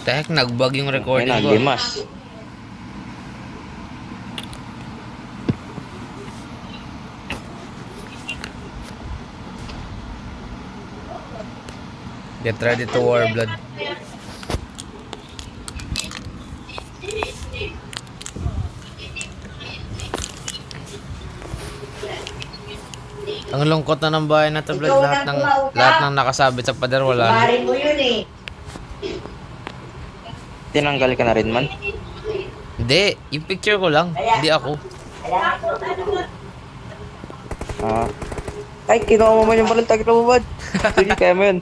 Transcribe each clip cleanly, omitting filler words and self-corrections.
Tek, nagbag yung Ayun recording na, ko. limas. Get ready to war blood. Ang lungkot na ng bahay na to, blood. Lahat ng nakasabit sa pader wala na. Barin mo yun eh. Tinanggal ka na rin man. Hindi, yung picture ko lang. Hindi ako. Ah. Ay, kinuha mo man yung balantag na bubad. Sige, kaya mo yun.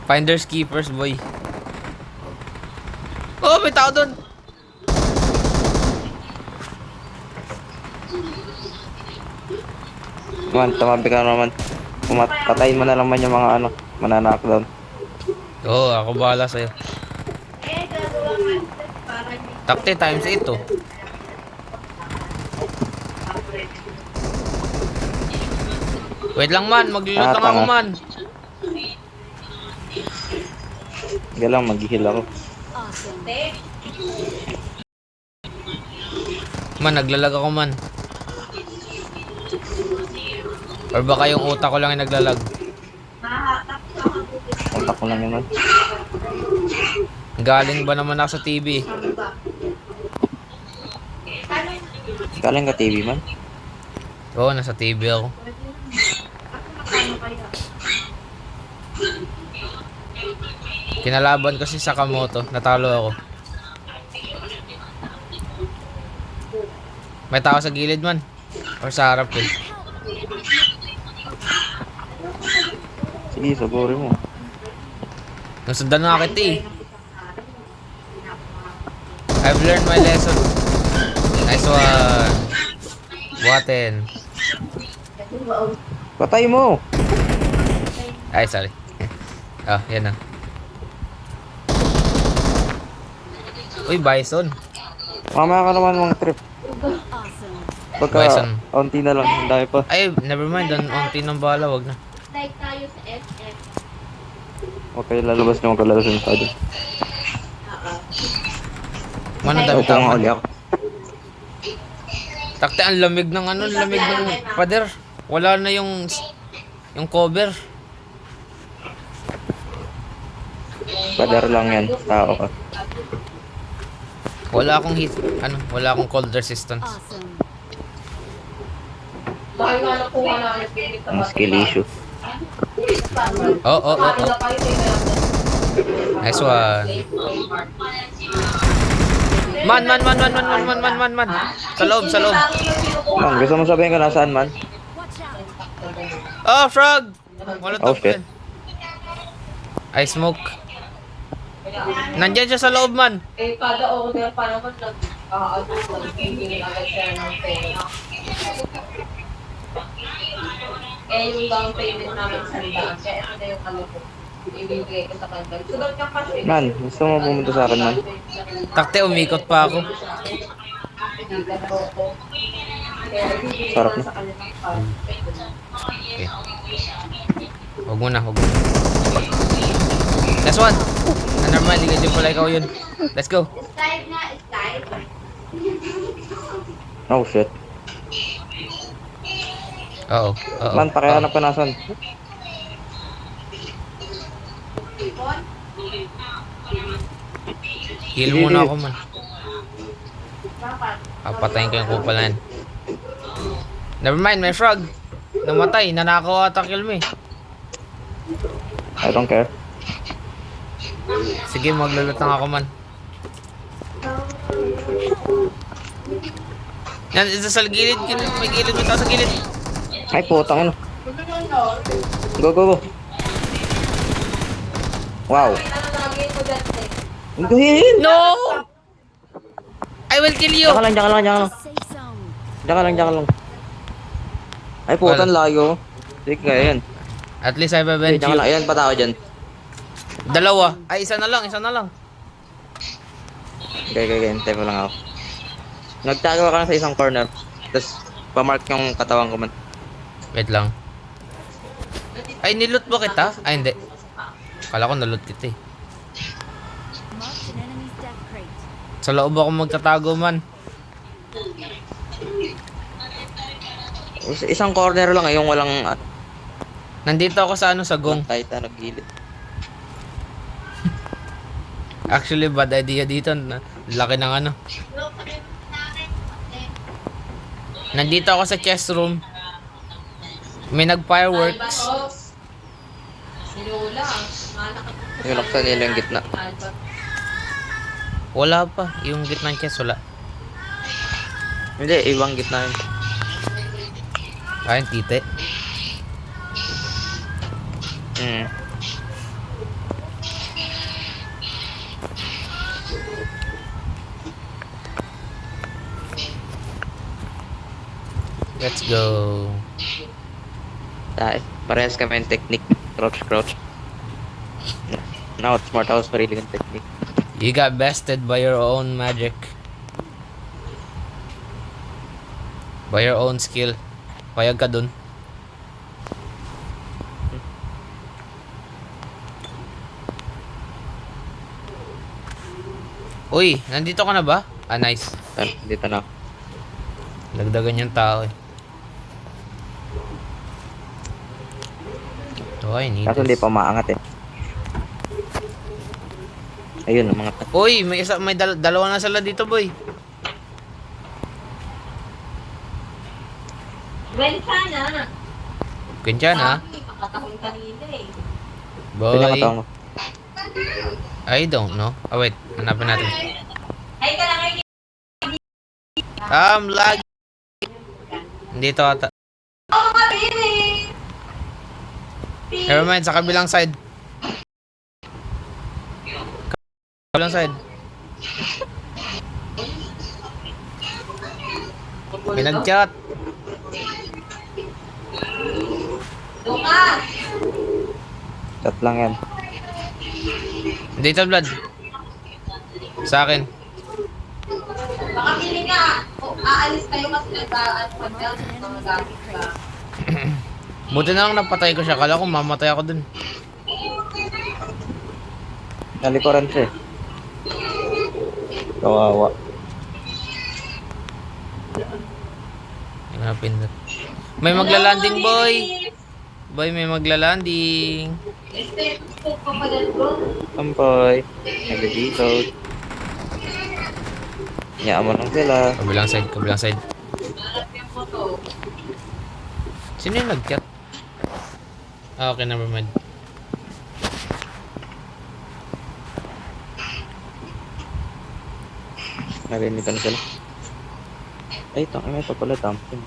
Finders keepers, boy. Oh, may tao doon. Man, tumabi ka naman. Patayin mo na lang man yung mga ano, mananakdown. Oo, ako bahala sa'yo. Takte times 8 oh. Wait lang man, maglilot lang ako tanga. man. Sige lang, mag-heal ako. Man, naglalag ako man. Or baka yung utak ko lang yung naglalag. Kontak ko lang yun man. Galing ba naman ako sa TV? Galing ka TV man. Oo, nasa TV ako. Kinalaban ko si Sakamoto, natalo ako. May tao sa gilid man. Or sa harap eh. Sige, saburin mo. Nasundan na kita eh. I've learned my lesson. Nice one. Buhatin. Patay mo! Ay, sorry. Ah, yan na. Uy, bison. Mamaya ka naman mga trip. Pagka, Bison. onti na lang, ang dami pa. Ay, never mind. Unti ng bala, wag na. Like tayo sa SF. Huwag kayo lalabas na magkalala sa estado. Man, ang dami Opo tao. nga Man. uli ako. Takte, ang lamig ng ano, lamig ng pader. Wala na yung cover. Badar lang yan, tao ka. Wala akong wala akong cold resistance. Ang skill issue. Oh. Nice one. Man. Sa loob. Man, gusto mo sabihin ka nasaan man? Oh, frog! Wala Oh, shit. I smoke. Nandiyan siya sa loob, man. Eh, kada order pa naman nag-hindi agad siya ng pera. Eh, yung down payment namin sa daan, kaya ito na yung ano ko. Ibigay ko sa kanila. So, doon ka kasi. Man, gusto mo pumunta sa akin man? Takte, umikot pa ako. Sarap na. Okay. Huwag mo na. Last one. Normal, hindi ka pala ikaw yun. Let's go. Style na, style. Oh shit. Oo. Man, pakihanap ka nasan? Heal muna ako, man. Papatayin ko yung kupalan. Never mind, may frog. Namatay, nanakaw ata kill me. I don't care. Sige, maglulutang ako, man. Yan, isa sa gilid. May gilid, may tao sa gilid. Ay, putang ano. Go. Wow. Guhin! No! I will kill you! Diyan ka lang. Ay, putan layo. Sige nga yan. At least I have avenged Diyan ka you. lang. Ayan, patao dyan. Dalawa. Ay, isa na lang. Okay. Hintay mo lang ako. Nagtago ka lang sa isang corner. Tapos, pamark yung katawan ko man. Wait lang. Ay, niloot ba kita? Ay, hindi. Kala ko nalot kita eh. Marked an enemy's death crate. Sa loob ako magtatago man. Isang corner lang yung walang Nandito ako sa ano, sa gong. kahit ano gilid. Actually, bad idea dito. Laki ng ano. Nandito ako sa chest room. May nag-fireworks. Sinula. Nilaksan nila yung gitna. Wala pa. Yung gitna ng chest, wala. Hindi, ibang gitna yun. Ayun, tite. Hmm. Let's go. Parehas kami yung technique. Crouch, crouch. Now, Smart House pa rin yung technique. You got bested by your own magic. By your own skill. Payag ka dun. Uy, nandito ka na ba? Ah, nice. Dito na. Dagdagan yung tao eh. Ito ay, need Kaso hindi pa maangat eh. Ayun, mga Uy, may dalawa na sila dito, boy. Well, sana. Kensyan ha? Makatahon kanina eh. Pwede Boy. matawag mo. I don't know. Oh wait, hanapin natin. Ay, ka lang ay Lag. Dito ata. oh, mabili! Never mind, sa kabilang side. Kabilang side. May nag-chat. Doon ka! Chat lang yan. Dito, Vlad. Sa akin. Baka pili ka. O, aalis kayo kasi nag-aan ka dyan. Mga gamit ka. Buti na lang napatay ko siya. Kala ko mamatay ako dun. Nalikuran siya eh. Kawawa. Hanapin na. May magla-landing, boy. Boy, may magla-landing. Este, gusto ko pa dyan bro. Sampoy. Nag-dito. Hayaan mo lang sila. Kabilang side, kabilang side. Hanapin mo to. Sino yung nag-chat? Ah, okay, never mind. Narinig ka na sila. Ay, may pa pala dumping.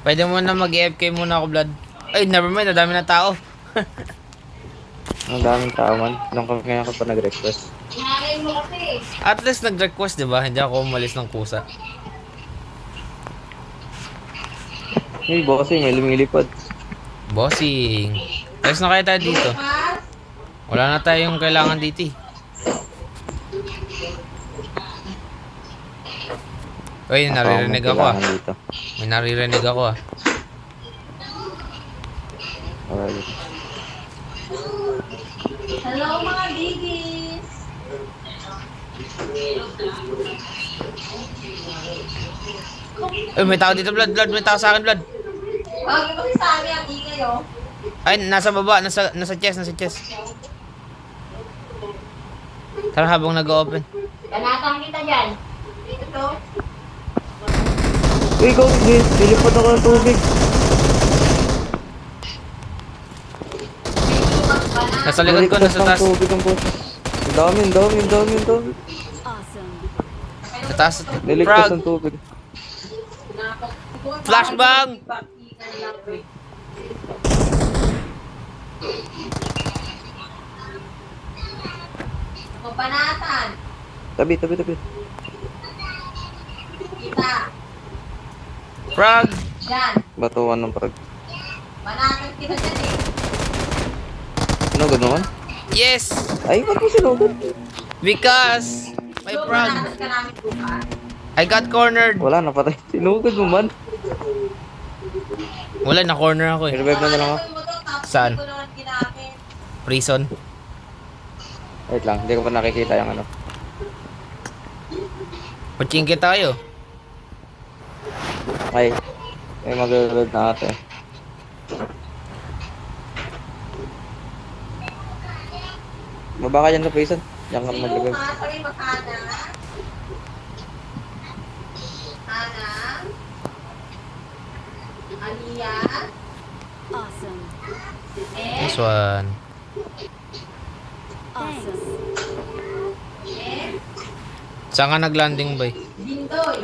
Pwede mo na mag-AFK muna ako, Vlad. Ay, never mind. Nadami na tao. Ang daming tao man. Nung kaya ako pa nag-request. Inaray mo kasi. At least nag-request, di ba? Hindi ako umalis ng kusa. Hey, bossing, may lumilipad. Bossing. Ayos na kaya tayo dito. Mas, Wala na tayong kailangan dito eh. Uy, naririnig ako ah. Dito. May naririnig ako ah. Alright. hello mga biggies. Uy, may tao dito, Vlad. Vlad, may tao sa akin, Vlad. Bakit kasi sa amin ang ingay oh. Ay, nasa baba. Nasa chest, nasa chest. Tara habang nag-open. Banatang kita dyan. Ito. Uy, go! Lilipad ako ng tubig. Nasa likod ko, nasa taas. Tubig ang boses. Ang dami. Awesome. Sa taas. Niligtas Frog. ng tubig. Flashbang! Mapanatan. Tabi. Kita. Frog! Diyan. Batuan ng parag. Manatan kita dyan eh. Sinugod naman? Yes! Ay, ba't mo sinugod? Because may So, frog. manatan ka namin bukas. I got cornered. Wala, napatay. Sinugod mo man. Wala, na corner ako eh. I-revive na lang ako. Ano mo to, tapos Saan? hindi ko naman ginamit. Prison. Wait lang, hindi ko pa nakikita yung ano. Pachingke tayo. Ay, may mag-load na ate. Baba ka dyan sa prison. Diyan ka mag-load. Sorry, Makana. Ana. Aliyah. Awesome. This one. Awesome. Saan ka nag-landing, boy? Dindoy.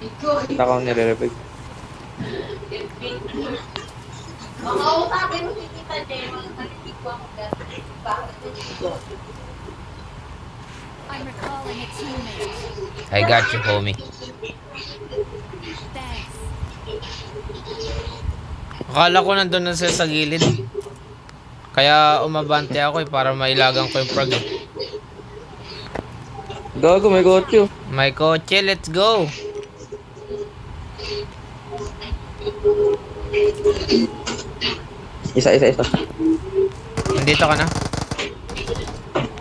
Ikoy. Kita ko nire-repeat. Makausapin mo si Tita Jem. Narinig ko ako dati. Bakit nandito? I'm recalling a teammate. I got you, homie. Thanks. Akala ko nandun na siya sa gilid. Kaya umabante ako para mailagan ko yung frag eh. Gago, may kotse. May kotse, let's go! Isa. Nandito ka na?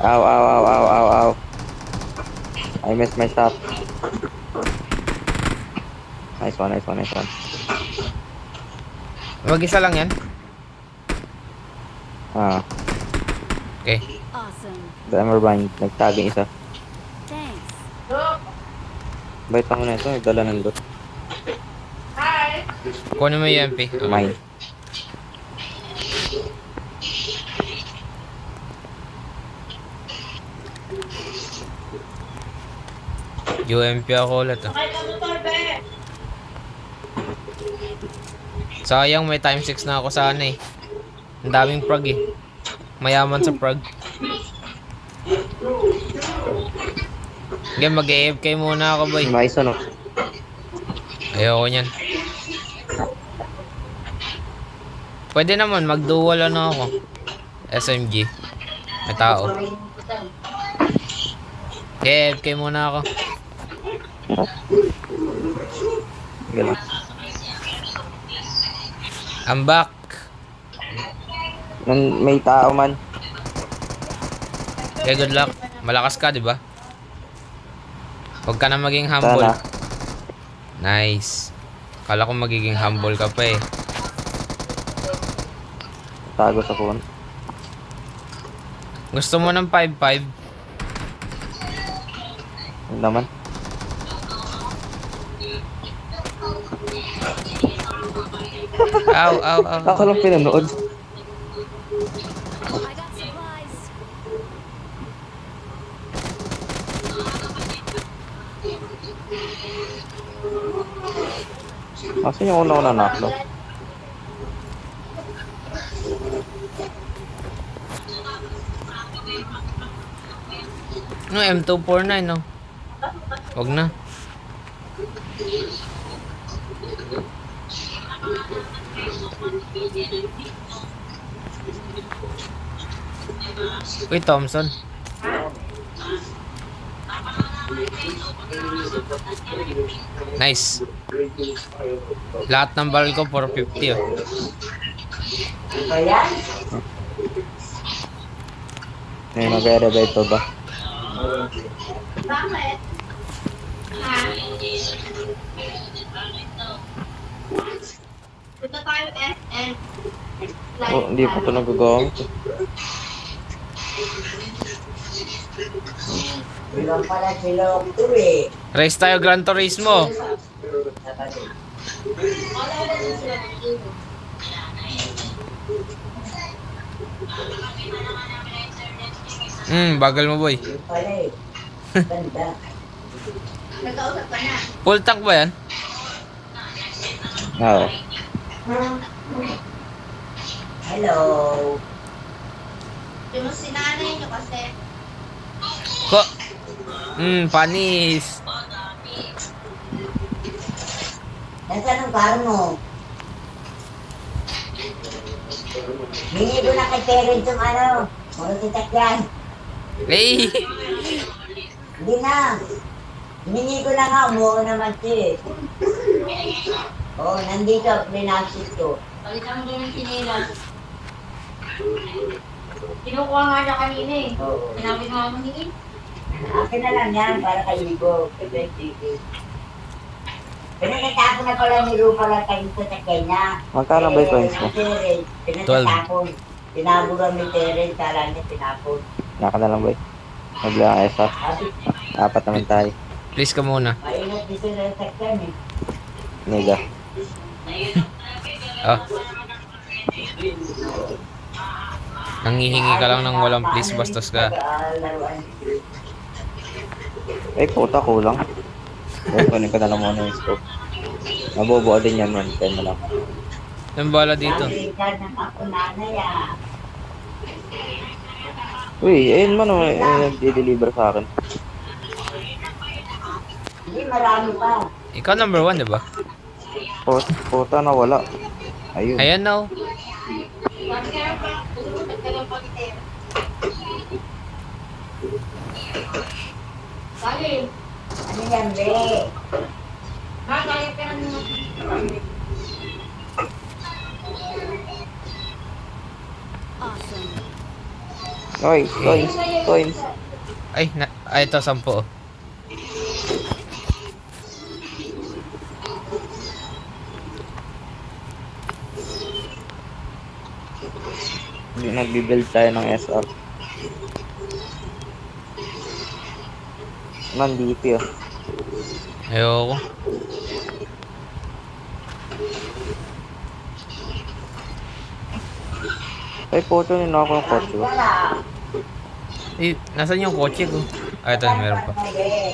Ow. I missed my shot. Nice one. Mag-isa lang yan? Ah, Okay. Awesome. never mind. Nagtaging isa. Thanks. Bait ako na ito. Nagdala ng loot. Kunin mo yung MP. Mine. UMP ako ulit ah. Sayang may time 6 na ako sana eh. Ang daming frag eh. Mayaman sa frag. Sige, mag-AFK muna ako boy. May isa no. Ayoko niyan. Pwede naman, mag-dual ano ako. SMG. May tao. AFK muna ako. Sige lang. I'm back. May tao man. Okay, good luck. Malakas ka, di ba? Huwag ka na maging humble. Sana. Nice. Kala ko magiging humble ka pa eh. Tago sa phone. Gusto mo ng 5-5? Ano naman? Ow. Ako lang pinanood. I got supplies. Asan yung una naklo? No, M249 no. Wag na. Uy, Thompson. Nice. Lahat ng barrel ko 450 oh. May mag-revive pa ba? Bakit? Punta tayo SN. Oh, hindi pa ito nagagamit. Bilang pala si Doktor eh. Race tayo Gran Turismo. Bagal mo boy. Yun pala eh. Ganda. Nagkausap ka na. Full tank ba yan? Oo. Hello. Yung sinanay nyo kasi. Ko. Panis. Nasaan ang car mo? Hingi ko na kay parents yung ano. Motosiklet yan. Hey. Hindi na. Hiningi ko na nga. Umuha naman siya eh. Oo, nandito. Pinasis ko. Palitan mo yung sinilas. Kinukuha nga niya kanina eh. Oo. Sinabi nga mo ni Akin na lang yan para kay Igo. Pinagtatapon na pala ni Rupa lang kayo sa Kenya. Magkano ba yung coins mo? Pinagtatapon. Tinaburan ni Terence, kala niya tinapon. Naka na lang boy. Magla ang ESA. Sabi, 4 naman tayo. Please ka muna. maingat dito na sa Kenya eh. Niga. Ah. Nangihingi ka lang ng walang please bastos ka. Laruan. Ay, puta, kulang. Boy, kunin ko na lang muna yung scope. Mabubuo din yan, man. Kaya na lang. Yung bala dito. Sabi ka ng ako nanay ah. Uy, ayun man, nagdi-deliver sa akin. Hindi, marami pa. Ikaw number 1, di ba? Puta, nawala. Ayun. Ayan na. Oh. Sabi nga pa, pumunta ka lang pag Salim, Ano yan, be? kaya pera mo. Awesome. Oy, coins, coins. Ay, ito, 10. Oh. Nagbi-build tayo ng SR. Man, DP oh. Ayoko. Ay, photo nila ako ng kotse ko. Wala. Eh, nasan yung kotse ko? Ay, ito, meron pa. Be.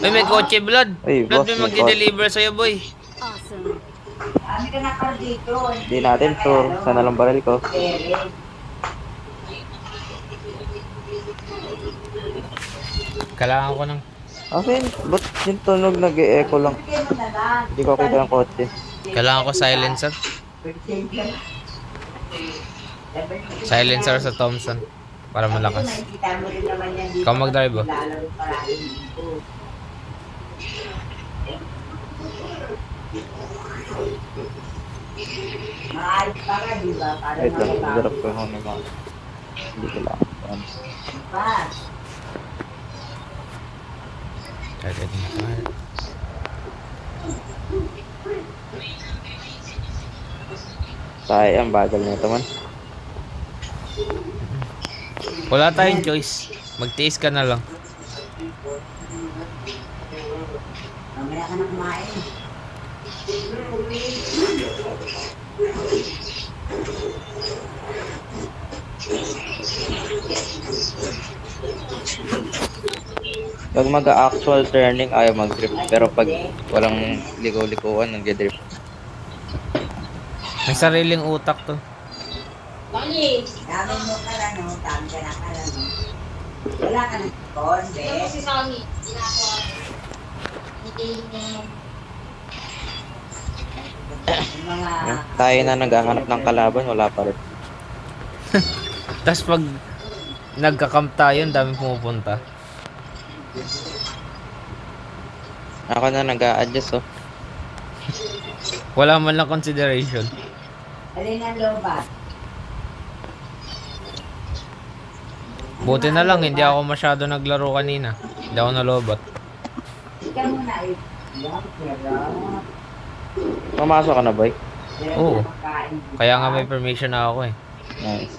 Ay, may kotse, Blood. Ay, Blood, boss, may may magde-deliver sa'yo, boy. Awesome. Kami ka na pa dito. Hindi natin sure. Sana lang baril ko. Terence. Kailangan ko ng... Akin, ba't yung tunog nag-e-echo lang? Bigyan mo na lang. Hindi ko kita ng kotse. Kailangan ko silencer. Silencer sa Thompson. Para malakas. Nakikita mo rin naman yan dito. Ikaw mag-drive, oh. Lalaro parang dito. Maayos pa ka, di ba? Para Wait lang, makita drop ko yung mga. Hindi ko lang. pa. Sayang, bagal na ito man. Wala tayong choice. Magtiis ka na lang. Mamaya ka na kumain. Pag mag-actual turning, ayaw mag-drift. Pero pag walang ligaw-likuan, nag-drift. May sariling utak to. Bali, Dami mo ka lang, no? Dami ka na ka lang, no? Wala ka ng konde. ano si Sami? Ginagawa. Hindi niya. Yung mga... Tayo na naghahanap ng kalaban, wala pa rin. Tapos pag nagka-camp tayo, ang daming pumupunta. Ako na nag-a-adjust oh. Wala man lang consideration. Alin ang lobat? Buti na lang, hindi ako masyado naglaro kanina. Hindi ako nalobot. Ikaw muna eh. Yan, pero... Pumasok ka na, boy? Oo. Kaya nga may permission na ako eh. Nice.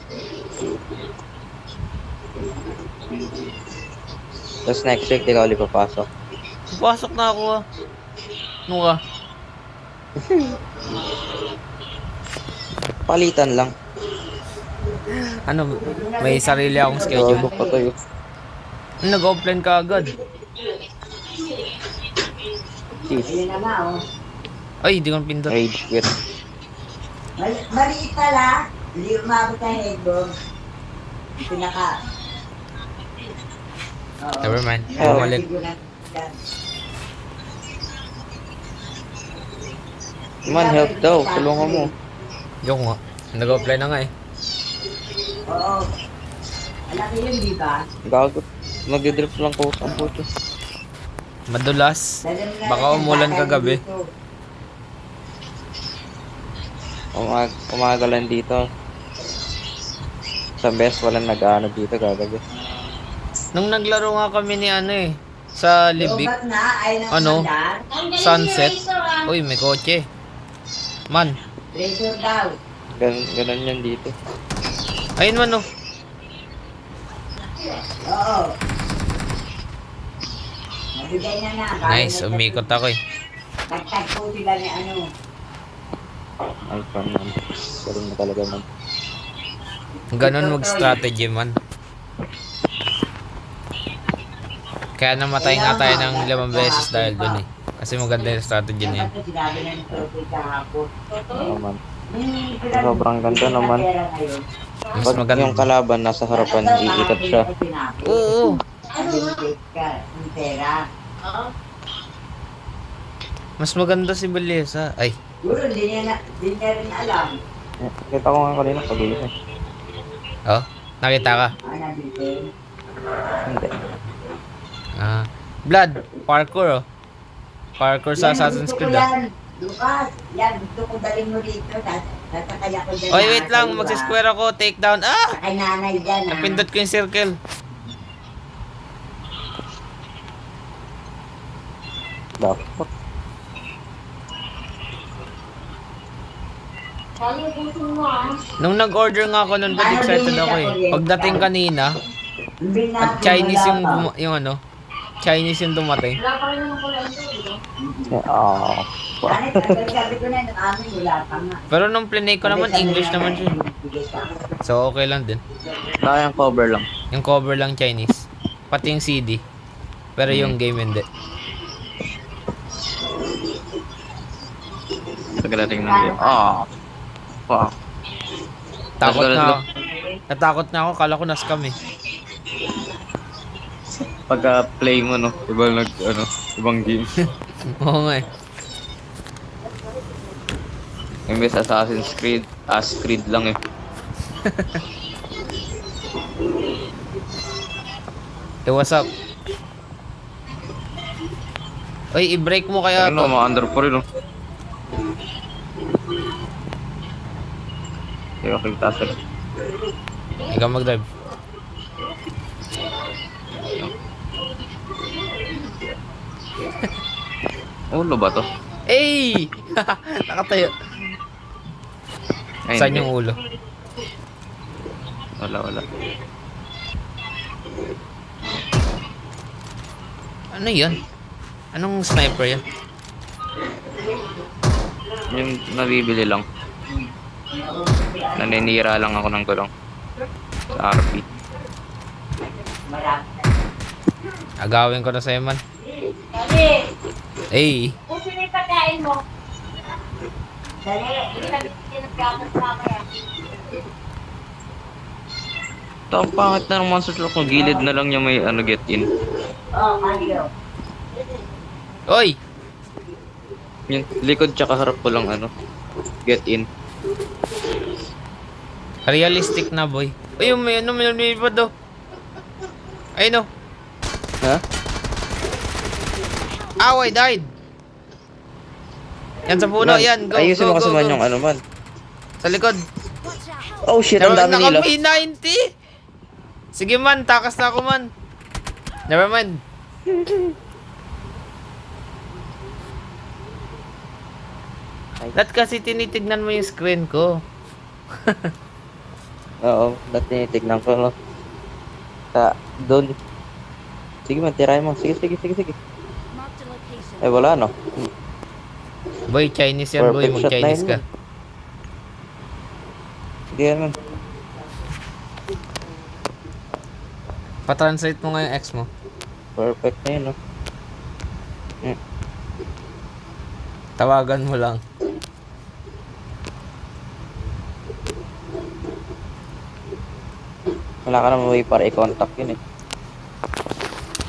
Tapos next week, di ka ulit papasok. Pasok na ako ah. Ano ka? Palitan lang. Ano, may sarili akong schedule. Gagok pa tayo. Nag-offline ka agad. Jeez. Ayun na nga, oh. Ay, hindi ko pindot. Rage quit. Maliit pala. Hindi umabot ang headboard. Pinaka... Oo. Never mind. Oh. Bumalik. Man, help daw. Tulungan mo. Yung nga. Nag-offline na nga eh. Oo. Malaki yun, di ba? Gagot. Nag-drip lang ko ang puto. Madulas. Baka umulan kagabi. Umagalan dito. Sa best, walang nag-ano dito gagabi. Nung naglaro nga kami ni ano eh, sa Libik, Lobat na, ay nang Ano? mandar. sunset. Uy, may kotse. Man, Treasure daw. Ganun yan dito. ayun man oh. Oo. Nabigay na na. Nice, umikot ako eh. Nagtagpo sila ni ano. Ay, fun man. Galing na talaga man. Ganon mag-strategy man. Kaya namatay nga tayo ng 5 beses dahil dun eh. Kasi maganda yung strategy na yun. Dapat sinabi na ni Toto kahapon. Oo man. Sinabi Sobrang ganda na naman. pera ngayon. Mas Pag maganda. yung kalaban nasa harapan, iikot siya. Oo. Binibig ka ng pera. Mas maganda si Beleza. Ay, Siguro hindi niya rin alam. Kita ko nga kanina pag-uwi. oh. Nakita ka. Nabigay. Hindi. Ah. Blood, parkour oh. Parkour sa Assassin's Creed ah. Yan, Lucas, yan, gusto ko dalhin mo dito. Sasakaya ko dyan. Oy, wait lang. Magsisquare ako. Take down. Ah! Kay nanay dyan, ha? Napindot ko yung circle. Dapat. Nung nag-order nga ako nun, ba't excited ako eh. Pagdating kanina, at Chinese yung ano, Chinese yung dumating. Wala pa rin yung kulento, di ba? Oo. Sabi ko na, ng amin, wala pa nga. Pero nung plinay ko naman, English naman siya. So, okay lang din. Kaya yung cover lang. Yung cover lang Chinese. Pati yung CD. Pero yung game hindi. Pagdating ng game. Ah. Wow. Takot Let's go, na let's ako. Natakot na ako, kala ko nascam eh. Pagka play mo, no? Ibang game. Oo nga eh. Imbes Assassin's Creed, Creed lang eh. Hey, what's up? Uy, i-break mo kaya Ano, to. mga under pa rin, no? Hindi ako kagtasal. Ikaw mag-drive. Ulo ba to? Hey! Nakatayo. Ay, Saan hindi. yung ulo? Wala. Ano yan? Anong sniper yan? Yung nabibili lang. Naninira lang ako ng gulong. Sa RP. Agawin ko na sa'yo man. Dali! Hey! Kung sino yung pagkain mo, Dali. hindi na nagkakas na kaya. Ito, ang pangit na ng monster truck ko. Gilid na lang niya may get in. Oh, Mario. Oy! Yung likod tsaka harap ko lang get in. Realistic na boy. Uy, may lumipad do. Ayun oh. Ha? Ow, I died. Yan sa puno, yan. Go, Ayusin go, mo kasi go, man go. yung man. Sa likod. Oh shit, ang dami nila. Naka-P90. Sige man, takas na ako man. Never mind. That kasi tinitignan mo yung screen ko. Oo, dati tinitignan ko, no? Doon. Sige man, tirahin mo. Sige. Marked a location. Ay, wala, no? Boy, Chinese yan boy. Perfect shot na Mag-Chinese yun, ka. man. Sige man. Pa-translate mo nga yung ex mo. Perfect na yun, no? Tawagan mo lang. Wala ka naman way para i-contact yun, eh.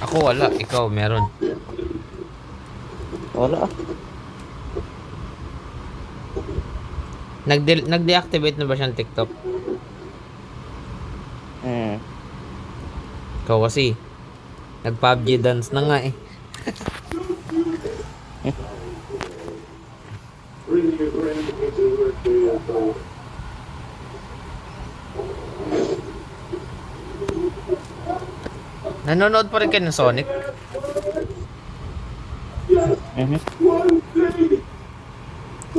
Ako wala, ikaw meron. Wala, ah. Nag-deactivate na ba siyang TikTok? Ikaw kasi. Nag-PUBG dance na nga eh. Nanonood pa rin kayo ng Sonic? Mhm.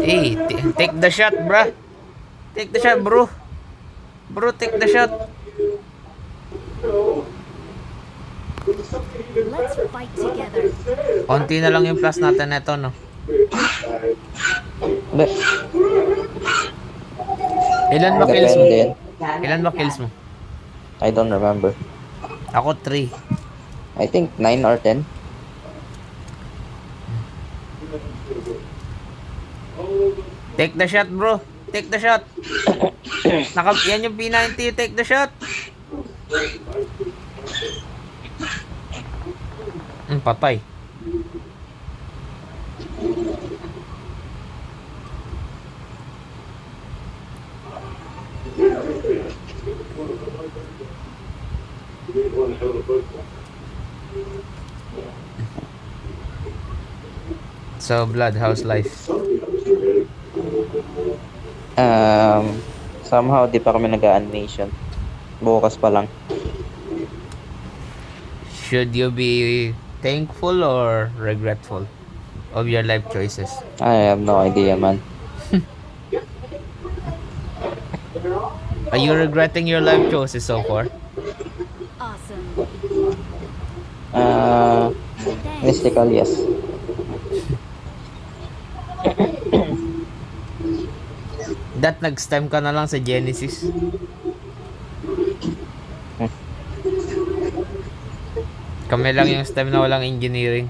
Hey, take the shot, bruh. Take the shot, bro. Bro, take the shot. Let's fight together. Konti na lang yung plus natin neto, no? Hindi. Ilan ba kills mo? Depende. Ilan ba kills mo? I don't remember. Ako 3. I think 9 or 10. Take the shot, bro. Take the shot. Yan yung P90. Take the shot. Patay. So, Blood, how's life? Somehow di pa kami nag-animation. Bukas pa lang. Should you be thankful or regretful of your life choices? I have no idea, man. Are you regretting your life choices so far? Awesome. Thanks. Mystical, yes. That nag-stem ka na lang sa Genesis. Kami lang yung STEM na walang engineering.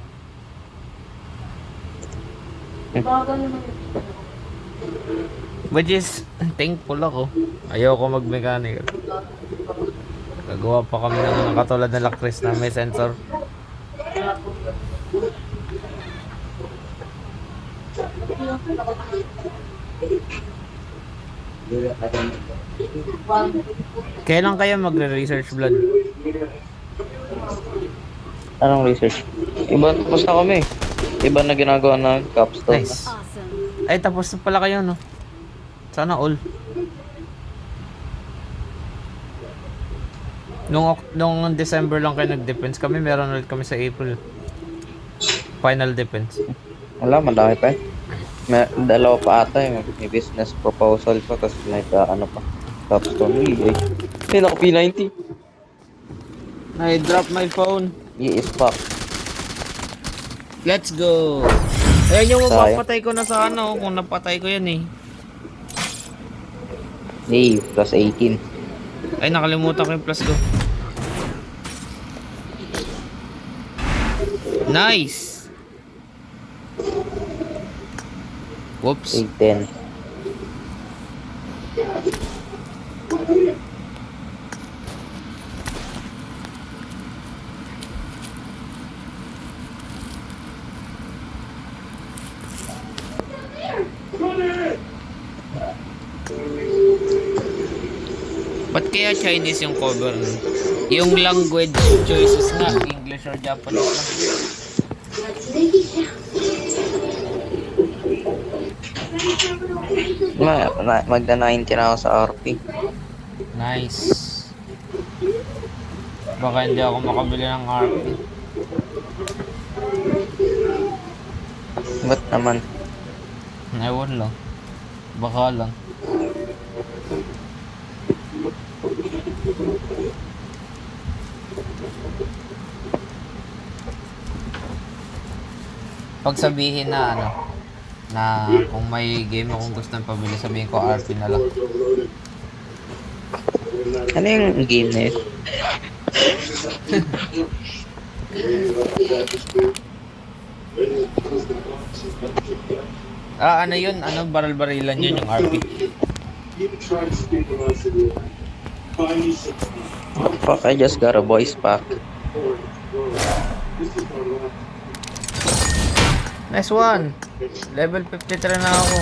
Which is, thankful ako. Ayoko mag-mechanical. Gagawa pa kami ng katulad na Lacris na may sensor. Kailan kayo magre-research, Blood? Anong research? Iba, tapos na kami. Iba na ginagawa ng capstone. Nice. Awesome. Ay, tapos na pala kayo, no? Sana all. Nung December lang kayo nag-defense kami, meron ulit kami sa April. Final defense. Wala, madami pa eh. May dalawa pa ata eh. May business proposal pa, tapos may ano pa. Capstone. Uy, ay, naku P90. I drop my phone. Is back. Let's go. Ayan yung Sayang. mapapatay ko na sa ano, kung napatay ko yan eh. Hey, plus 18. Ay, nakalimutan ko yung plus ko. Nice! Whoops. 810. Ba't kaya Chinese yung cover nun? Yung language choices nga, English or Japanese lang. Magda 90 na ako sa RP. Nice. Baka hindi ako makabili ng RP. Ba't naman? Ewan lang. Baka lang. Pag sabihin na ano, na kung may game akong gustong pabili, sabihin ko RP na lang. Ano yung game na yun? Ano yun? Ano baral-barilan yun yung RP? Fuck, I just got a voice pack. Nice one! Level 53 na ako.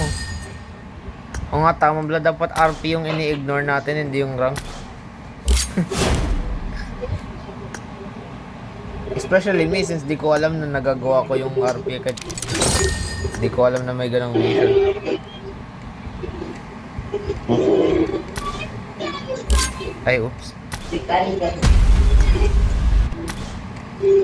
O nga, tama Blood, dapat RP yung ini-ignore natin, hindi yung rank. Especially me, since di ko alam na nagagawa ko yung RP kahit di ko alam na may ganong mission. Ay, oops. Okay.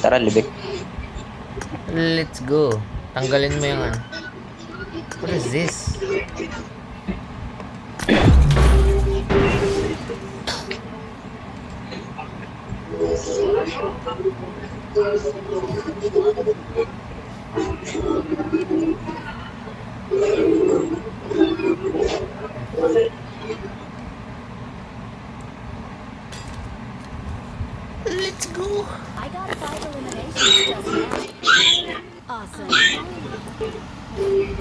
Tara, libik. Let's go. Tanggalin mo yung ano. What is this? Let's go. I got 5 eliminations just now. Awesome.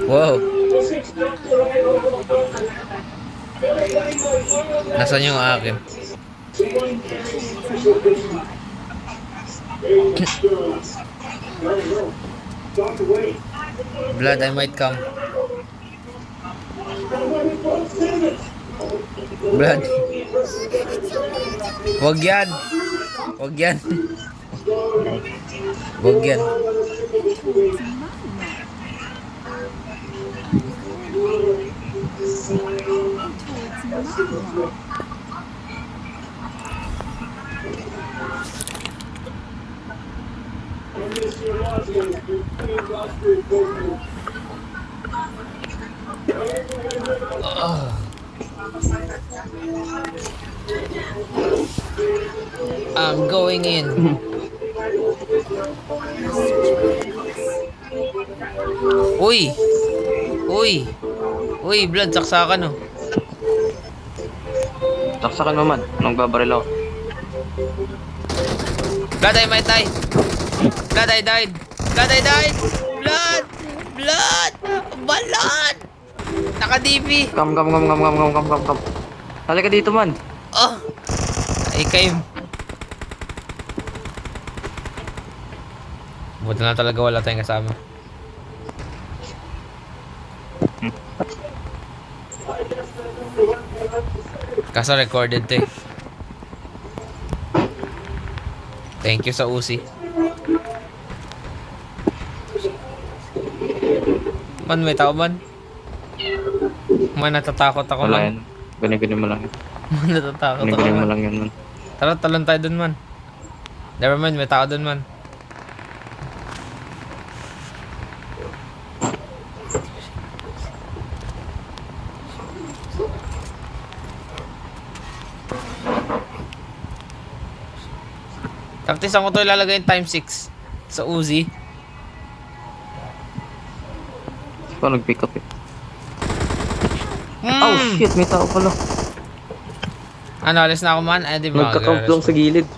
Wow. Nasaan yung akin? Blood, I might come. Blood. Wag yan. Wag yan. Wag yan. I'm going in. Uy! Uy! Uy, Blood, saksakan oh. Saksakan mo man. Nung babaril ako. Blood, I might die. Blood, I died. Blood, I died. Blood! Blood! Balad! Naka-DP. Come. Halika dito man. Oh! I came. Buti na talaga wala tayong kasama. Kaso recorded to eh. Thank you sa Uzi. Man, may tao man. Man, natatakot ako Wala man. yan. Gani-gani mo lang yan. Man, natatakot ako Gani-gani mo man. lang yan man. Tara, talon tayo dun man. Never mind, may tao dun man. Tapos isang ko ito ilalagay yung time 6 sa Uzi. Ikaw nag-pick up eh. Oh shit, may tao pala. Ano, alis na ako man? Ay, di ba? Nagka-camp lang sa gilid.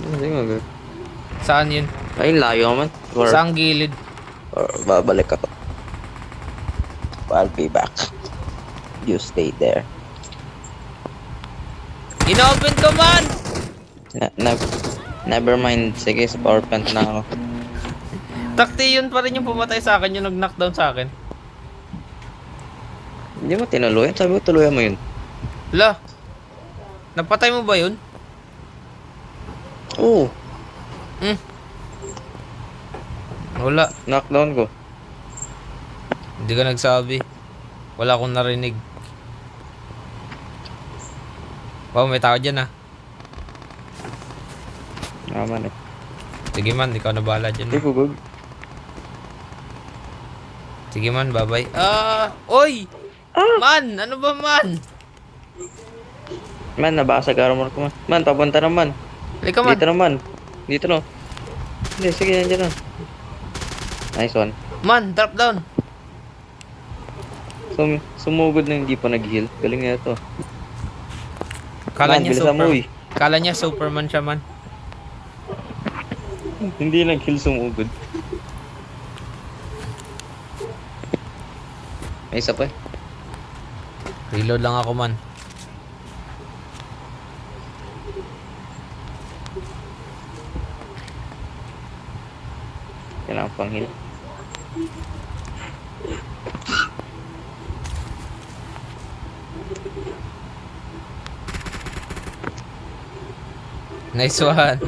Sige nga. Saan yun? Ay, layo man. Or Saan gilid? babalik ako. I'll be back. You stay there. Inopen ko man! Never mind. Sige, sa power plant na ako. Takti yun pa rin yung pumatay sa akin, yung nag-knockdown sa akin. Hindi mo tinuluyan. Sabi ko, tuluyan mo yun. La, napatay mo ba yun? Oo. Wala. Knockdown ko. Hindi ka nagsabi. Wala akong narinig. Wow, may tao dyan ah. Naman eh. Sige man, ikaw na bahala dyan. Hindi ko gag. Sige man, bye-bye. Oy! Man, ano ba man? Man, nabasag armor ko man. Man, papunta naman. Halika man. Dito naman. Dito no. Hindi, sige, nandiyan na. Nice one. Man, drop down. Sumugod na hindi pa nag-heal. Galing na ito. Kala Man, niya bilisan mo, super. uy. Kala niya Superman siya man. Hindi nag-heal, sumugod. May isa pa eh. Reload lang ako man. Kailangan pang heal. Nice one.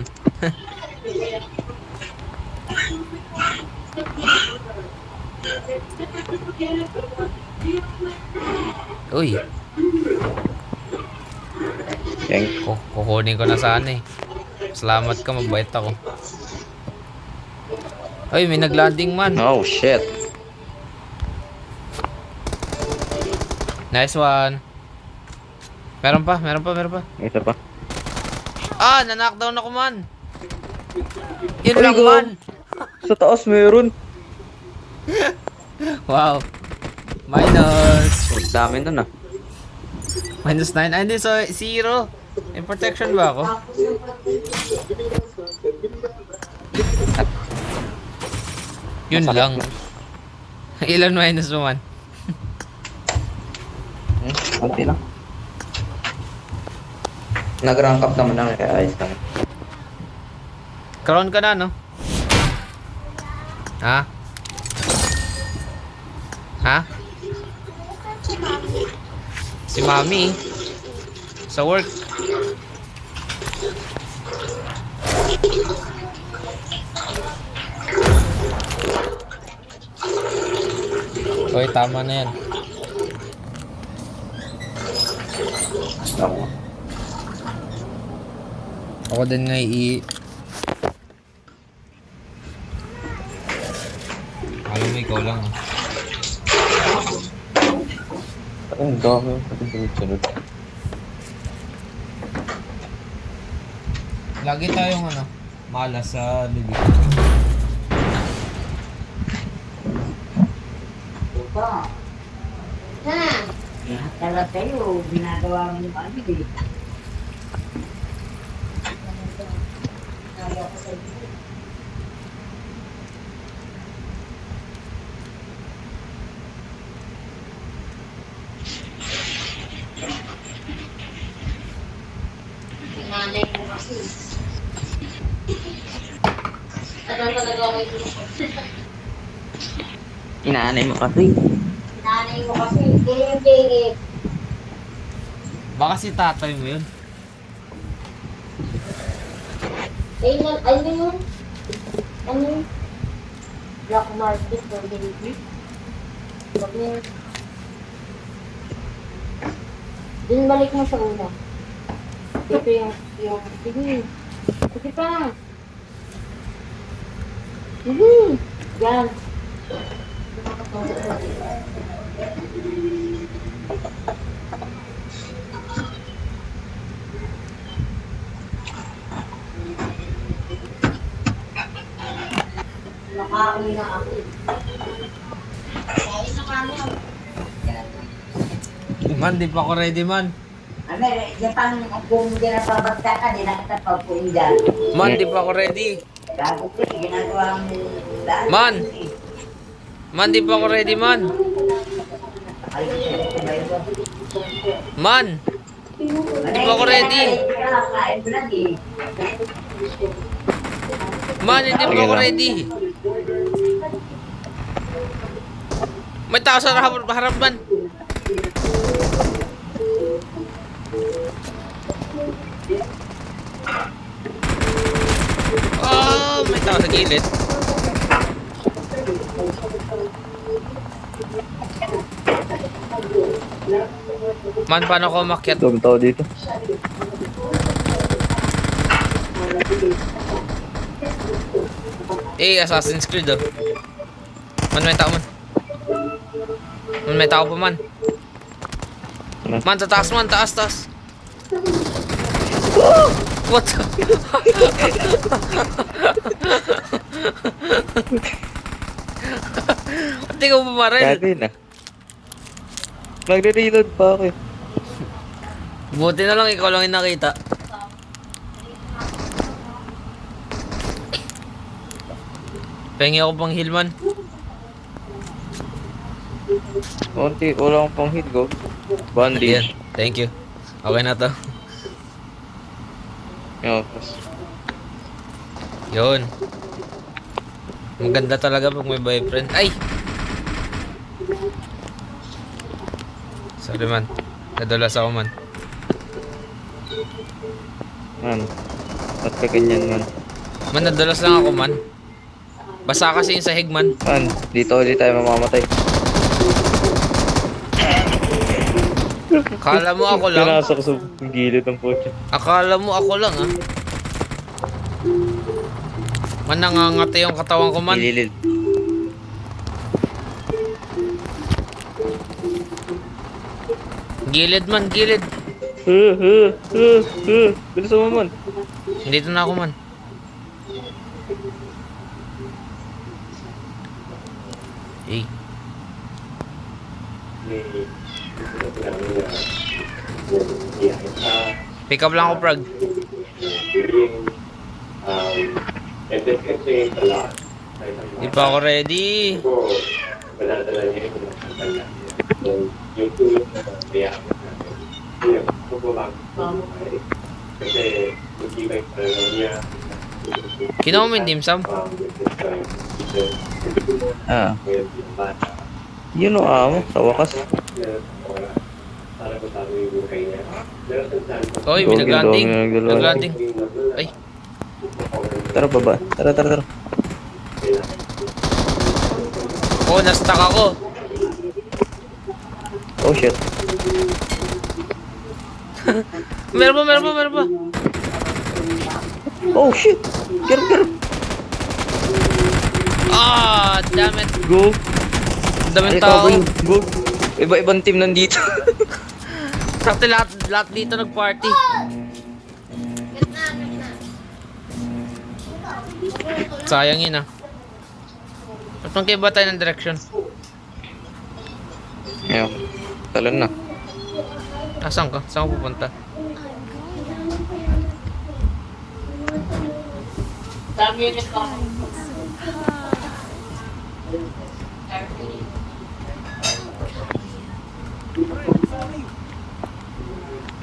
Uy, Yang kukunin ko na sana eh. Salamat ka, mabait ako. Uy, may naglanding man. oh shit. Nice one. Meron pa. Ito pa. Ah, na-knockdown ako man. Yun Ay, lang go. man. Sa taas meron. Wow. Minus. Ang dami nun ah. Minus 9. Ay, hindi. So, 0. May protection ba ako? Yun Masakit lang. na. Ilan minus mo man? Kunti lang. Nag-rank up naman na kaya ayos naman. Crown ka na, no? Ha? Ha? Si Mami. Sa work. Hoy, tama na yan. Ako. Ako din nga alam mo, ikaw lang. Ay, ang dami yung pati sunod. Lagi tayong malas sa libig. Ito. Lahat pala sa'yo, ginagawa mo yung ano eh. Nanay mo kasi. Ano talaga ako ito? Inaanay mo kasi. Nanay mo kasi, kaya Baka si tatay mo yun. Ayun, ano yun? Ano yun? Black market for delivery? Huwag na yun. Dun balik mo sa una. Ito sige. Sige pa. Sige. Yan. Nakain na ako. Kain na kami. Man, di pa ako ready man. Ano, Japan, kung hindi na pabagta ka, di na kita papuin dyan. Man, di pa ako ready. Gago ko, ginagawa mo daan. Man! Man, di pa ako ready man. Ay, Man! Di pa ako ready. Kain mo lang eh. Man, hindi pa ako ready. May tao sa harap man. Oh, may tao sa gilid. Man, paano ko umakyat? Dami tao dito. Eh, Assassin's Creed oh. Man, may tao man. Man, may tao pa man. Man, sa taas man, taas. What the? Hindi ko bumaril. Kaya na. Nagre-reload pa ako eh. Buti na lang ikaw lang yung nakita. Pengi ako pang heal man. Konti, wala akong pang hit go. Ayan, Bandage. thank you. Okay na to. Yo, tapos Yun. Maganda talaga pag may boyfriend. Ay! Sorry man. Nadulas ako man. man. Ba't ka ganyan man? Man, nadulas lang ako man. Basa kasi yung sahig man. Man, dito ulit tayo mamamatay. Akala mo ako lang. Pinasok sa gilid ng puto. Akala mo ako lang ah. Man, nangangati yung katawan ko man. Gilid. Gilid man, gilid. Bilisan mo man. Dito na ako man. Eh. Pick up lang ako, Prag. Di pa ako ready. Kinuha mo yung dim sum? Ah. Yun o amo, sa wakas. Oy, may naglanding. Naglanding. Ay, Tara baba. Tara. oh, na-stuck ako. Oh shit. Meron ba? Oh shit. Get him. Ah, damn it. Go. Daming Ay, tao. cover. Go. Iba-ibang team nandito. Sakti lahat dito nag-party. Sayang yun ah. Ba't magkaiba tayo ng direction? Ayun. Talon na. Saan ka? Saan ka pupunta? Dami yun ito.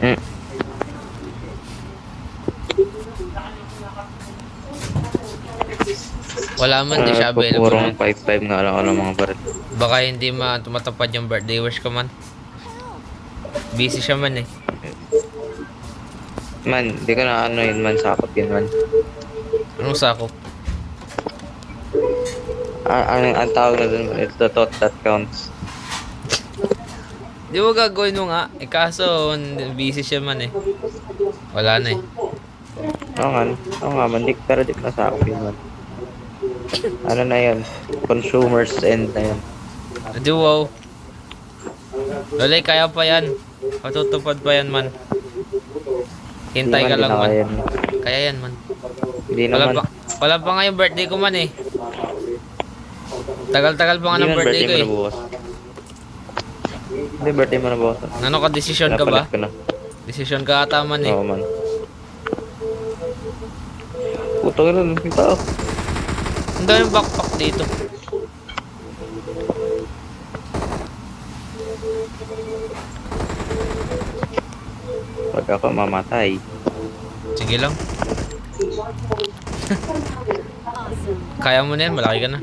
Mm. Wala man, di siya available. Purong 5-5 nga lang ako ng mga baril. Baka hindi tumatapad yung birthday wish ko man. Busy siya man eh. Man, di ka na ano yun man, sakot yun man. Anong sakop? Ang tawag na dun, it's the thought that counts. Di mo gagawin mo nga. Eh kaso, busy siya man eh. Wala na eh. Oo nga man, pero di ka nasakop yun man. Ano na yun? Consumer's end na yun. Adi wow. Lolay, kaya pa yan. Matutupad pa yan man. Hintay ka Di lang na man. kaya yan. Kaya yan man. Hindi naman. Wala pa nga yung birthday ko man eh. Tagal-tagal pa nga Hindi ng man birthday ko mo eh. na bukas. Hindi, birthday mo na bukas. Ano ka, desisyon ka ba? Pinapalit ko na. Desisyon ka ata man eh. Oo man. Putang ina, yung tao. Ang daming backpack dito. Pag ako mamatay. Sige lang. Kaya mo na yan, malaki ka na.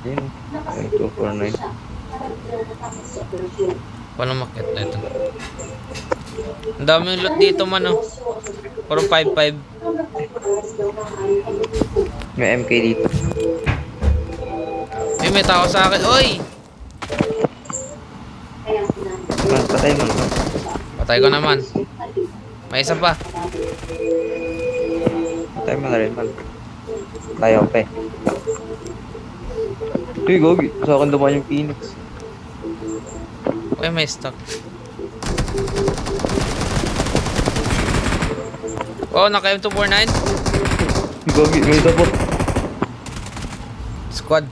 Yun. 249. Paano makit na ito? Ang daming loot dito man oh. Puro 5-5. May MK dito. May tao sa akin. Oy! Man, patay mo naman. Patay ko naman. May isa pa. Patay mo na rin man. Tayo pa eh. Uy, gogi. Sa akin dumaan yung Phoenix. Uy, may stock. Oh, naka M249. Gogi, may isa po. Squad.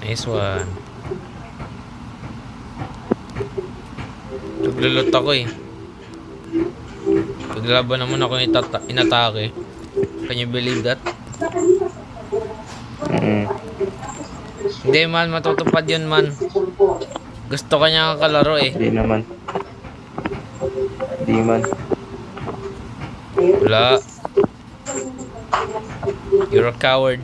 Nice one. Naglulot ako eh. Paglaban naman ako inatake. Can you believe that? Hindi man, matutupad yun man. Gusto ka niya kalaro eh. Hindi naman. Hindi man. Wala. You're a coward.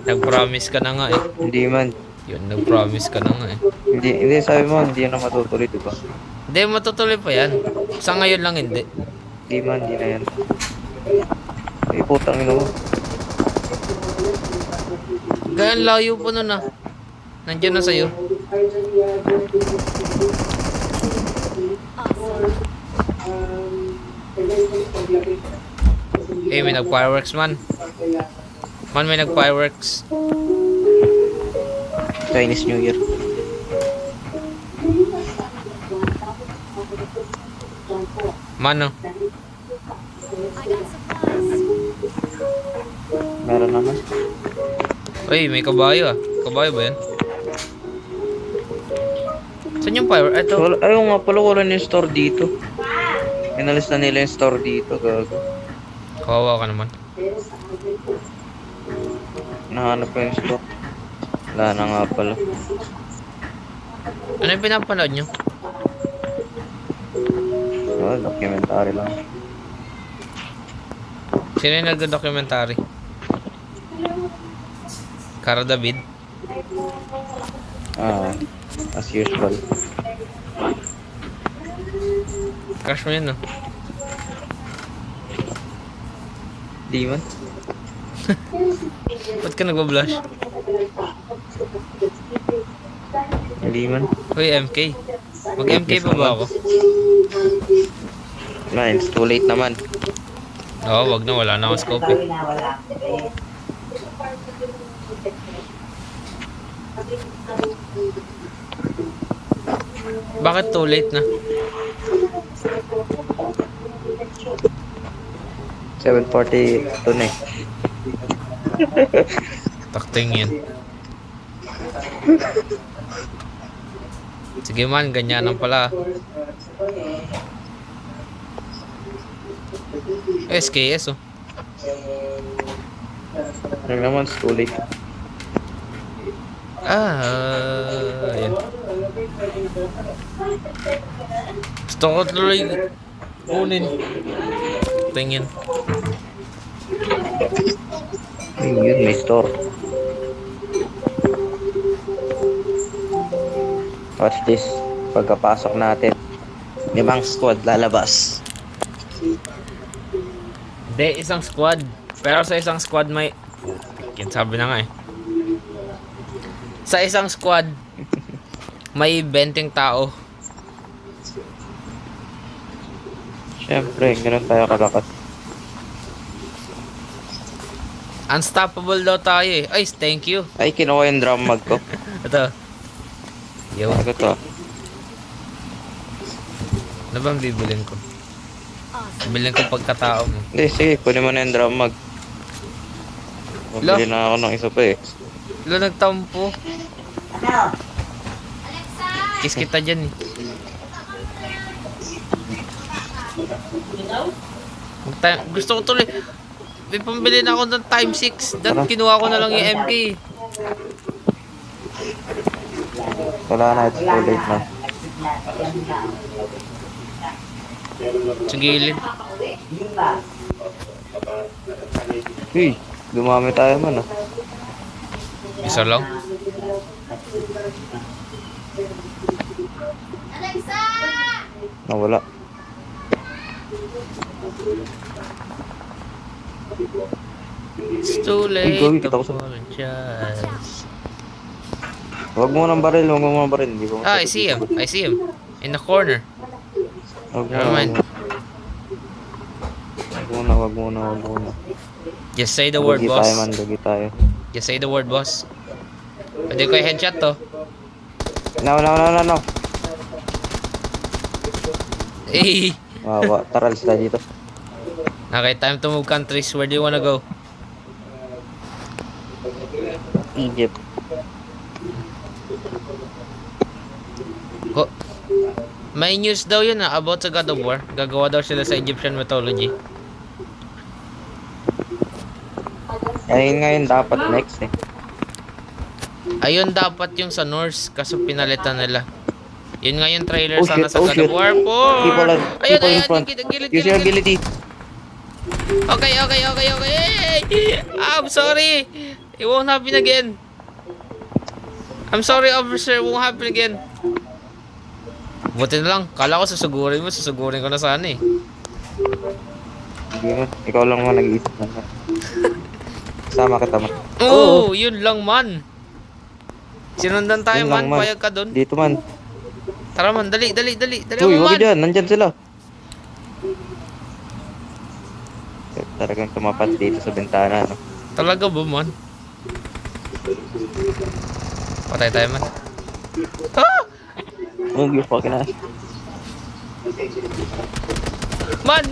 Nag-promise ka na nga eh. Hindi man. Yun, nag-promise ka na nga eh. Hindi, sabi mo, hindi na matutuloy, di ba? Hindi, matutuloy pa yan. Sa ngayon lang hindi. Hindi na yan. Ay, putang ina mo. Kaya ang layo po nun ah. Nandiyan na sa'yo. Eh, may nag-fireworks man. Man, may nag-fireworks. Chinese New Year. Man, no? I got supplies. Meron naman. Uy, may kabayo ah. Kabayo ba yan? Saan yung fire? Ito. Ayaw nga pala, wala na yung store dito. Inalis na nila yung store dito, gago. Kawawa ka naman. Nahanap ko yung store. Wala na nga pala. Ano yung pinapanood nyo? Oh, documentary lang. Sino yung nag-documentary? Cara David? As usual. Crush mo yun, no? Di man. Ba't ka nagbablush? Hindi man. Uy, MK. Mag-MK pa ba ako? Man, it's too late naman. Oo, wag na. Wala na akong scope eh. Wala. Bakit too late na? 7:40 ito na eh. Takting yan. Sige man, ganyan lang pala. SKS oh. Ano naman, it's too late. Ayan. Gusto ko tuloy kunin. Tingin. Yun, may store. Watch this. Pagkapasok natin, 5 squad lalabas. Hindi, isang squad. Pero sa isang squad may... Sabi na nga eh. Sa isang squad, may 20 tao. Siyempre, ganun tayo kalakas. Unstoppable daw tayo eh. Ay, thank you. Ay, kinuha yung drum mag ko. Ito. Yo. Ano to? Ano bang bibilin ko? Bibilin ko pagkatao mo. Hindi, sige, kunin mo na yung drum mag. Mabili na ako ng isa pa eh. Lo, nagtampo. Ano? Kiss kita dyan eh. Gusto ko tuloy. May pambili na ako ng time 6. Dahil kinuha ko na lang yung MK. Wala na, it's too late na. Sa gilid. Uy, dumami tayo man ah. Isa lang. Nawala. It's too late Uy, to kita ko sa- apologize. Huwag mo nang baril, huwag mo nang baril. Hindi ko Ah, I see him. I see him. In the corner. Huwag mo Never mind. Wag muna. Just say the word, Lugi boss. tayo man, lugi tayo. Just say the word, boss. Pwede ko i-headshot to. No. Hey! Wawa, tara, alis tayo dito. Okay, time to move countries. Where do you wanna go? Egypt. Go. May news daw yun about sa God of War. Gagawa daw sila sa Egyptian mythology. Ayun nga yun dapat next eh. Ayun dapat yung sa Norse kaso pinalitan nila. Yun nga yung trailer Oh, sana shit, sa oh, God shit. of War 4. People in front. Gilid. Use your ability. Okay. I'm sorry. It won't happen again. I'm sorry, officer. Won't happen again. Buti na lang. Kala ko susugurin mo. Susugurin ko na sana eh. Hindi man. Ikaw lang man nag-iisip na. Kasama kita man. Oo, yun lang man. Sinundan tayo Yun man. lang, man. Payag ka dun. Dito man. Tara man, dali. Dali Uy, mo huwag man. dyan. Nandyan sila. Talagang tumapat dito sa bintana, no? Talaga ba man? Patay tayo man. Ah! Oh, you fucking ass. Man!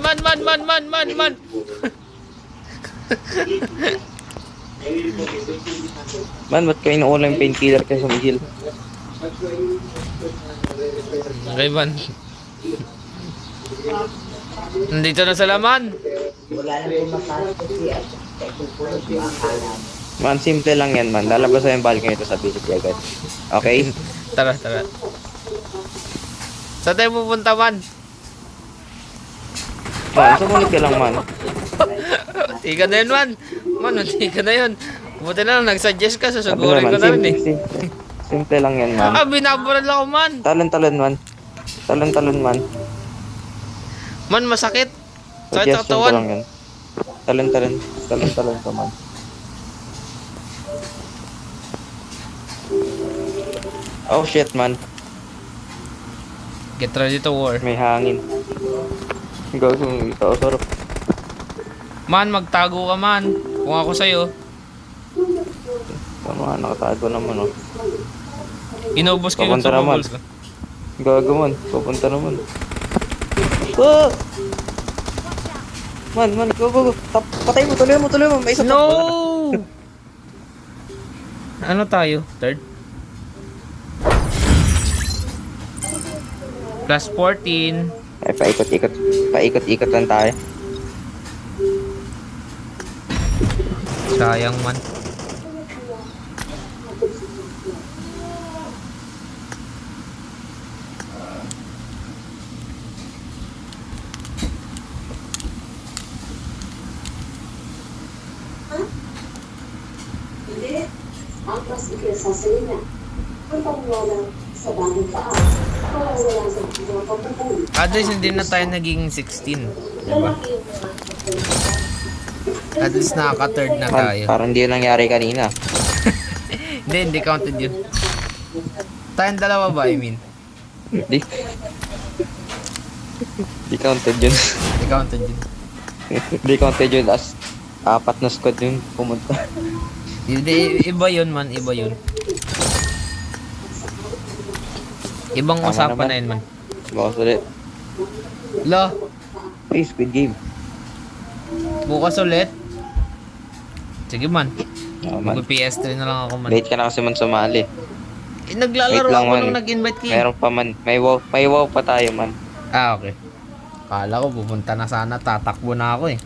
Man, ba't kayo inuula yung painkiller kayo sa Miguel? Okay man. Nandito na sila man. Wala na pumapasok kasi at pupulit yung akala mo. Man, simple lang yan, man. Lalabas na yung balcony ito sa bisit agad. Okay? Tara. Saan tayo pupunta man? Man, sumunod ka lang, man. Tika na yun man. Man, tika na yun. Buti na lang, nag-suggest ka. Sabi Susugurin ko naman, na rin eh. simple lang yan, man. Ah, binaburan lang ako man. Talon, man. Talon, man. Man, masakit. Sakit sa Suggestion ko lang katawan. yan. Talon ka, man. Oh, shit, man. Get ready to war. May hangin. Gago, ito, sarap. Man, magtago ka man. Kung ako sa'yo. Ano nga, nakatago naman, oh. Inubos ko yung Papunta naman. sumabuls ko. Gago, man. Pupunta naman. Oh! Man, go. Patay mo, tuloy mo. May isa pa. No! Ano tayo? Third? Plus 14. Ay, paikot-ikot lang tayo. Sayang man. Ang mas ikinasasalina ang pangwala sa bagong paa para wala sa mga pagpupuli. At least hindi na tayo naging 16. Diba? At least nakaka-third na Man, tayo. parang hindi yun nangyari kanina. Hindi counted yun. Tayong dalawa ba, I mean? Di counted yun. Hindi counted yun. Di counted yun as apat na squad yun pumunta. Hindi, iba yun man, iba yun. Ibang Tama usapan naman. na yun man. Bukas ulit. Lo, Hey, Squid Game. bukas ulit. Sige man. Man. Mag-PS3 na lang ako man. Late ka na kasi man sumali. Eh, naglalaro Wait lang, ako man. nung nag-invite kayo. Meron pa man. May wow pa tayo, man. Ah, okay. Kala ko pupunta na sana, tatakbo na ako eh.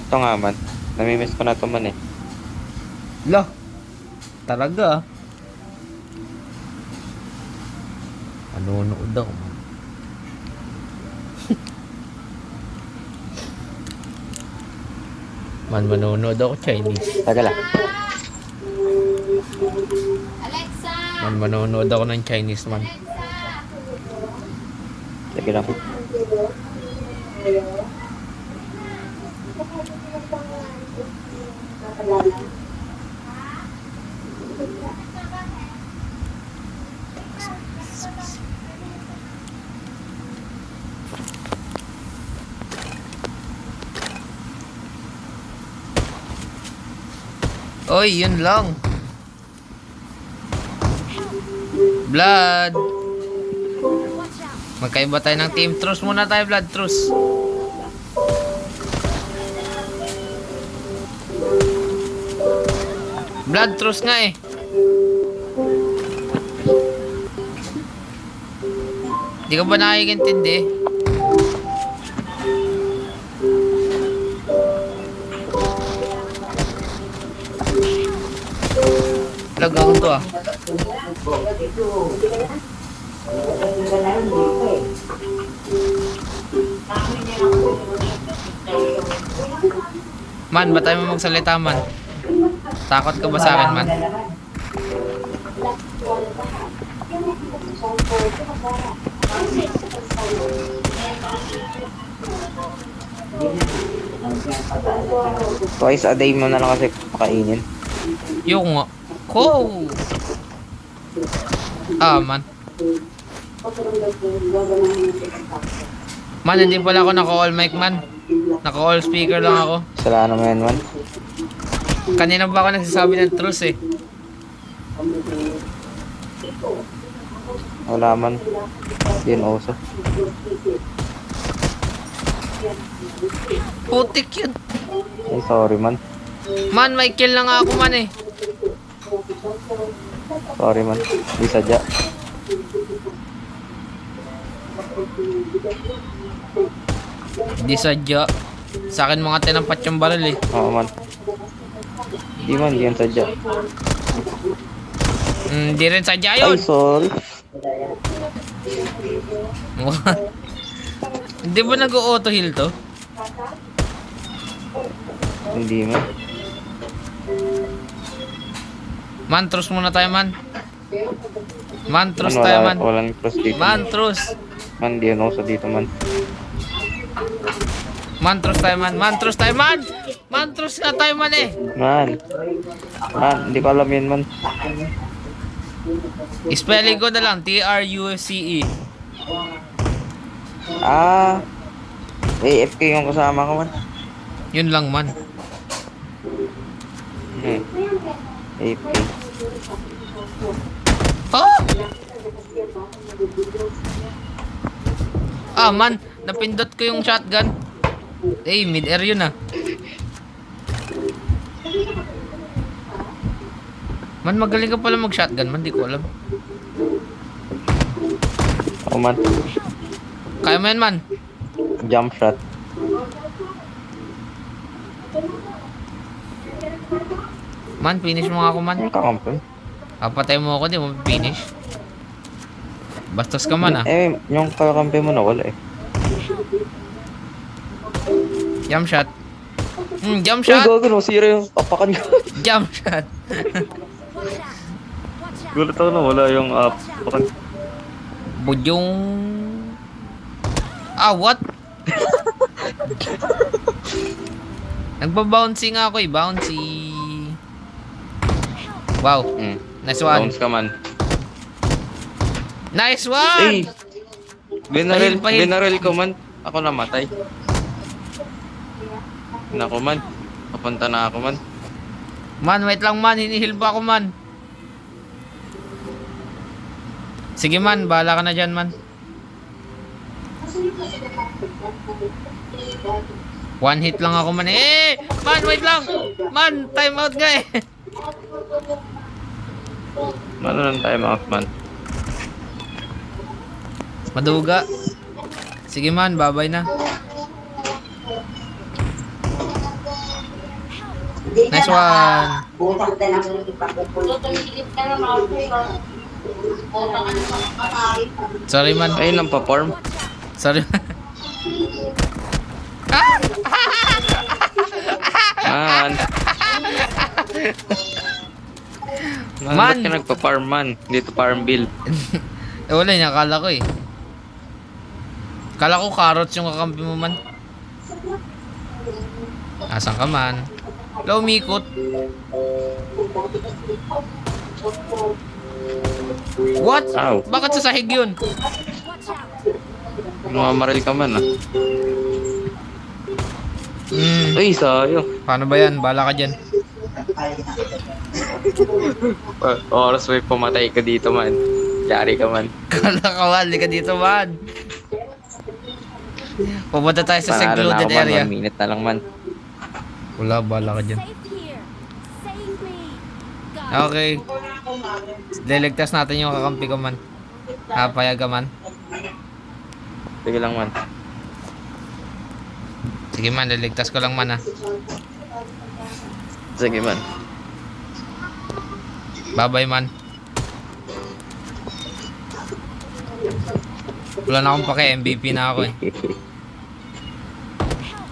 Ito nga, man. Namimiss ko na ito, man, eh. Lo, talaga. Manonood ako man. Manonood ako Chinese. Taga lang. Alexa! Manonood ako ng Chinese man. Taga lang. Oy, yun lang. Blood. Watch out! Magkaiba tayo ng team. Truce muna tayo, Blood. Truce. Blood, truce nga eh. Di ka ba nakikintindi? Lagang to ah. Man, ba tayo magsalita man? Takot ka ba sa akin, man? Twice a day mo na lang kasi pakainin. Yung nga. Ko! Ah, man. Man, hindi pala ako naka-all mic, man. Naka-all speaker lang ako. Kasalanan mo yan, man. Kanina ba ako nagsasabi ng truth eh. Wala man. Yun uso. Putik yun. Ay, sorry man. Man, may kill lang ako, man eh. Sorry man. Di sadya. Di sadya. Sa akin mga tinampat yung baril eh. Oo man. Di man, di yan sadya. Di rin sadya Ay, yun. sorry. Hindi ba nag-auto heal to? Hindi man. Mantros muna tayo, man. Mantros Man, tayo, man. Walang cross dito. Mantros. Man, di yan uso dito man. Mantros tayo, man. Mantros tayo, man. Mantros nga tayo, man eh. Man. Man, hindi ko alam yan man. Spelling ko na lang. TRUCE. Ah. AFK yung kasama ko man. Yun lang, man. AFK. Oh! Ah, man. Napindot ko yung shotgun. Eh, mid-air yun ah. Man, magaling ka pala mag-shotgun, man. Di ko alam. Oo man. Kaya mo yan, man. Jump shot. Man, finish mo nga ako, man. Yung kakampi. Papatay mo ako, di mo finish. Bastos ka man ah. Eh, yung kakampi mo na wala eh. Jump shot. Jump Uy, shot. gago, nasira yung papakan ko. Jump shot. Watch out! Watch out! Gulat ako na wala yung papakan. Budyong. Ah, what? Nagba-bouncy nga ako eh. Bouncy. Wow. Nice one. Bounce ka man. Nice one! Eh! Binaril, Pahil. binaril ko man. Ako namatay. Nako man. Papunta na ako man. Man, wait lang man. Hinihil pa ako man. Sige man, bahala ka na dyan man. One hit lang ako man eh. Man, wait lang. Man, time out nga eh. Ano lang tayo mga man? Maduga. Sige man, babay na. Nice one. Butang ka na ng ipapupulot. Tumigilip ka na mga Sorry man. Ayun lang pa-farm. Sorry. Man. Man, Man. ba't ka nagpa-farm man? Dito farm bill. Eh wala yun, akala ko eh. Akala ko carrots yung kakampi mo man. Asan ka man? Wala umikot. What? Ow. Bakit sa sahig yun? Watch out! Mamaril ka man ah. Ay, sayo. Paano ba yan? Bala ka dyan. Oras may pumatay ka dito man. Yari ka man. Kala ka man, ka dito man. Pupunta tayo sa Panalo na secluded ako man, area. 1 minute na lang man. Wala, bala ka dyan. Safe here! Save me! God. Okay. Liligtas natin yung kakampi ko man. Payag ka man. Sige lang man. Sige man, liligtas ko lang man ah. Sige man. Bye-bye man. Wala na akong pake, MVP na ako eh.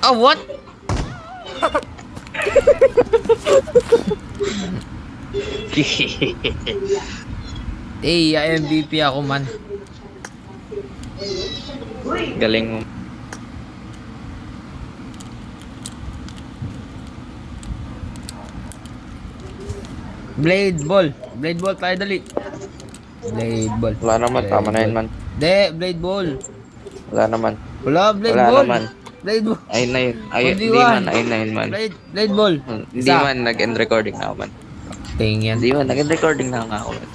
Oh, what? MVP ako man. Galing mo. Blade ball. Blade ball tayo dali. Blade ball. Wala naman, Blade tama na yun ball. man. De, blade ball. Wala naman. Wala, blade Wala ball. naman. Blade ball. Ayun na yun. Ayun, Hindi hindi man. man, ayun na yun man. Blade ball. Hindi Isa. man, nag-end recording na ako man. Tingin. Hindi man, nag-end recording na ako man.